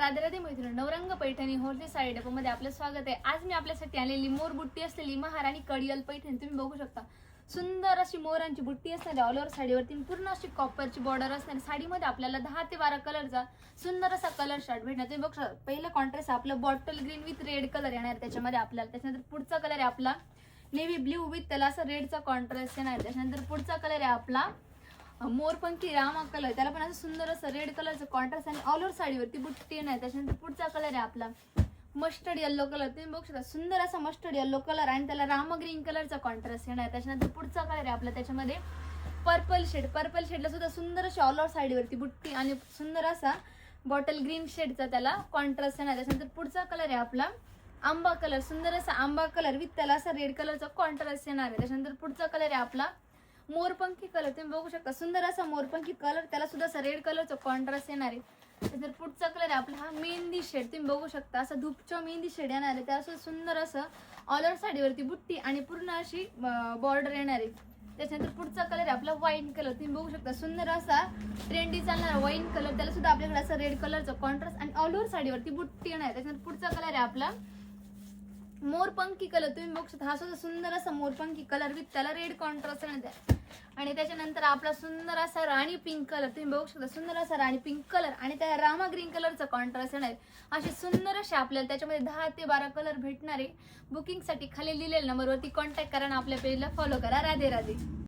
राधे राधे मैत्रिणी, नवरंग पैठणी होलसेल साडी डेपोमध्ये आपलं स्वागत आहे। आज मी आपल्यासाठी आलेली मोर बुट्टी असलेली महाराणी कडियल पैठणी तुम्ही बघू शकता। सुंदर अशी मोरांची बुट्टी असणारी ऑल ओव्हर साडीवरती पूर्ण अशी कॉपरची बॉर्डर असणारी साडीमध्ये आपल्याला 10 ते 12 कलरचा सुंदर असा कलर शार्ट भेटणार। तुम्ही बघू शकता पहिलं कॉन्ट्रास्ट आपलं bottle green with red colour येणार त्याच्यामध्ये आपल्याला। त्याच्यानंतर पुढचा कलर आहे आपला नेव्ही ब्ल्यू विथ त्याला असं रेडचा कॉन्ट्रास्ट येणार। त्याच्यानंतर पुढचा कलर आहे आपला मोरपंखी रामा कलर, त्याला पण असं सुंदर असं रेड कलरचं कॉन्ट्रास्ट आणि ऑल ओव्हर साडीवरती बुट्टी येणार। त्याच्यानंतर पुढचा कलर आहे आपला मस्टर्ड येल्लो कलर, तुम्ही बघू शकता सुंदर असा मस्टर्ड येल्लो कलर आणि त्याला रामा ग्रीन कलरचा कॉन्ट्रास्ट येणार। त्याच्यानंतर पुढचा कलर आहे आपला त्याच्यामध्ये पर्पल शेडला सुद्धा सुंदर अशी ऑल ओव्हर साडीवरती बुट्टी आणि सुंदर असा बॉटल ग्रीन शेडचा त्याला कॉन्ट्रास्ट येणार। त्याच्यानंतर पुढचा कलर आहे आपला आंबा कलर, सुंदर असा आंबा कलर विथ त्याला असा रेड कलरचा कॉन्ट्रास्ट येणार आहे। त्याच्यानंतर पुढचा कलर आहे आपला मोरपंखी कलर, तुम्ही बघू शकता सुंदर असा मोरपंखी कलर, त्याला सुद्धा असा रेड कलरचा कॉन्ट्रास्ट येणार आहे। त्यानंतर पुढचा कलर आहे आपला हा मेहंदी शेड, तुम्ही बघू शकता असं धूपचं मेहंदी शेड येणार आहे। त्याला सुंदर असं ऑल ओव्हर साडीवरती बुट्टी आणि पूर्ण अशी बॉर्डर येणार आहे। त्याच्यानंतर पुढचा कलर आहे आपला वाईन कलर, तुम्ही बघू शकता सुंदर असा ट्रेंडी चालणारा वाईन कलर, त्याला सुद्धा आपल्याकडे असं रेड कलरचा कॉन्ट्रास्ट आणि ऑल ओव्हर साडीवरती बुट्टी येणार आहे। त्याच्यानंतर पुढचा कलर आहे आपला मोरपंखी कलर, तुम्ही बघू शकता हा सुद्धा सुंदर असा मोरपंखी कलर विथ त्याला रेड कॉन्ट्रास्ट येणार। आणि त्याच्यानंतर आपला सुंदर असा राणी पिंक कलर, तुम्ही बघू शकता सुंदर असा राणी पिंक कलर आणि त्या रामा ग्रीन कलरचा कॉन्ट्रास्ट येणार। असे सुंदर असे आपल्याला त्याच्यामध्ये 10 ते 12 कलर भेटणार आहे। बुकिंगसाठी खाली लिहिलेल्या नंबरवरती कॉन्टॅक्ट करा आणि आपल्या पेजला फॉलो करा। राधे राधे।